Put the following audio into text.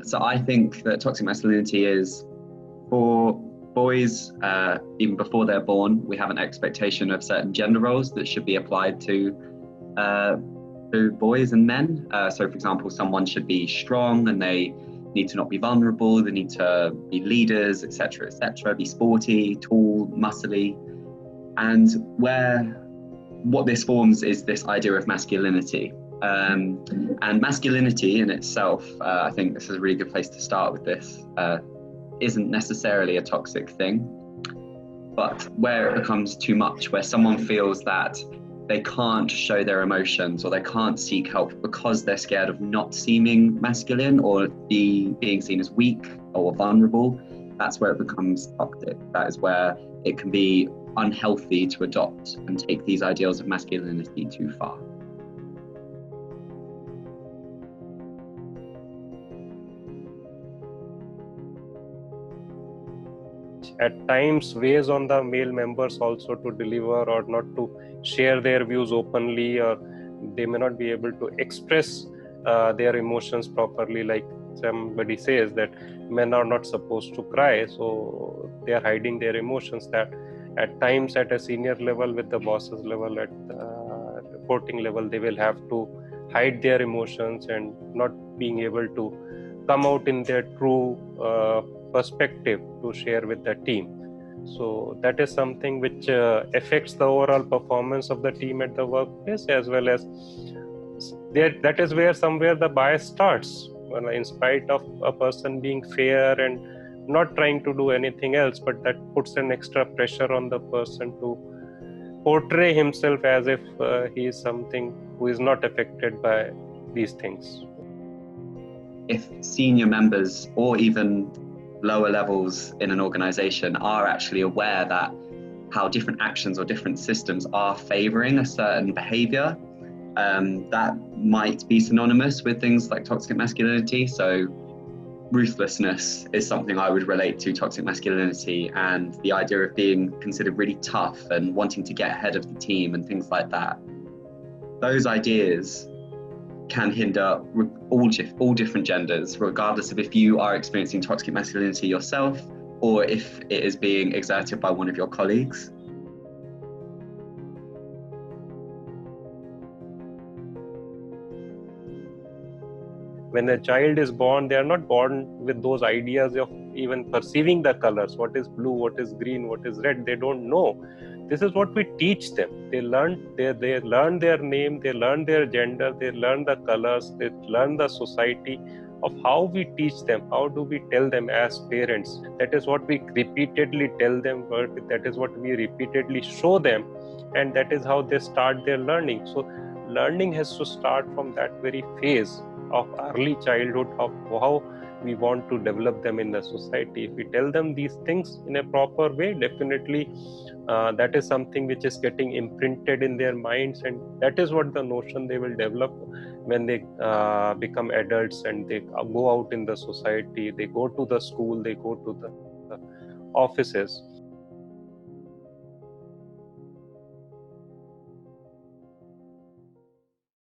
So I think that toxic masculinity is for boys, even before they're born, we have an expectation of certain gender roles that should be applied uh, to boys and men. So, for example, someone should be strong and they need to not be vulnerable. They need to be leaders, etc., be sporty, tall, muscly. And what this forms is this idea of masculinity. And masculinity in itself, I think this is a really good place to start with this, isn't necessarily a toxic thing, but where it becomes too much, where someone feels that they can't show their emotions or they can't seek help because they're scared of not seeming masculine or being seen as weak or vulnerable, that's where it becomes toxic. That is where it can be unhealthy to adopt and take these ideals of masculinity too far. At times weighs on the male members also to deliver or not to share their views openly, or they may not be able to express their emotions properly. Like somebody says that men are not supposed to cry, so they are hiding their emotions. That at times at a senior level, with the bosses level, at reporting level, they will have to hide their emotions and not being able to come out in their true perspective to share with the team. So that is something which affects the overall performance of the team at the workplace, as well as that is where somewhere the bias starts. Well, in spite of a person being fair and not trying to do anything else, but that puts an extra pressure on the person to portray himself as if he is something who is not affected by these things. If senior members or even lower levels in an organization are actually aware that how different actions or different systems are favoring a certain behavior, that might be synonymous with things like toxic masculinity. So ruthlessness is something I would relate to toxic masculinity, and the idea of being considered really tough and wanting to get ahead of the team and things like that. Those ideas can hinder all different genders, regardless of if you are experiencing toxic masculinity yourself or if it is being exerted by one of your colleagues. When a child is born, they are not born with those ideas of even perceiving the colors. What is blue, what is green, what is red? They don't know. This is what we teach them. They learn their name, they learn their gender, they learn the colors, they learn the society of how we teach them. How do we tell them as parents? That is what we repeatedly tell them, that is what we repeatedly show them, and that is how they start their learning. So learning has to start from that very phase of early childhood, of how we want to develop them in the society. If we tell them these things in a proper way, definitely that is something which is getting imprinted in their minds, and that is what the notion they will develop when they become adults and they go out in the society, they go to the school, they go to the offices.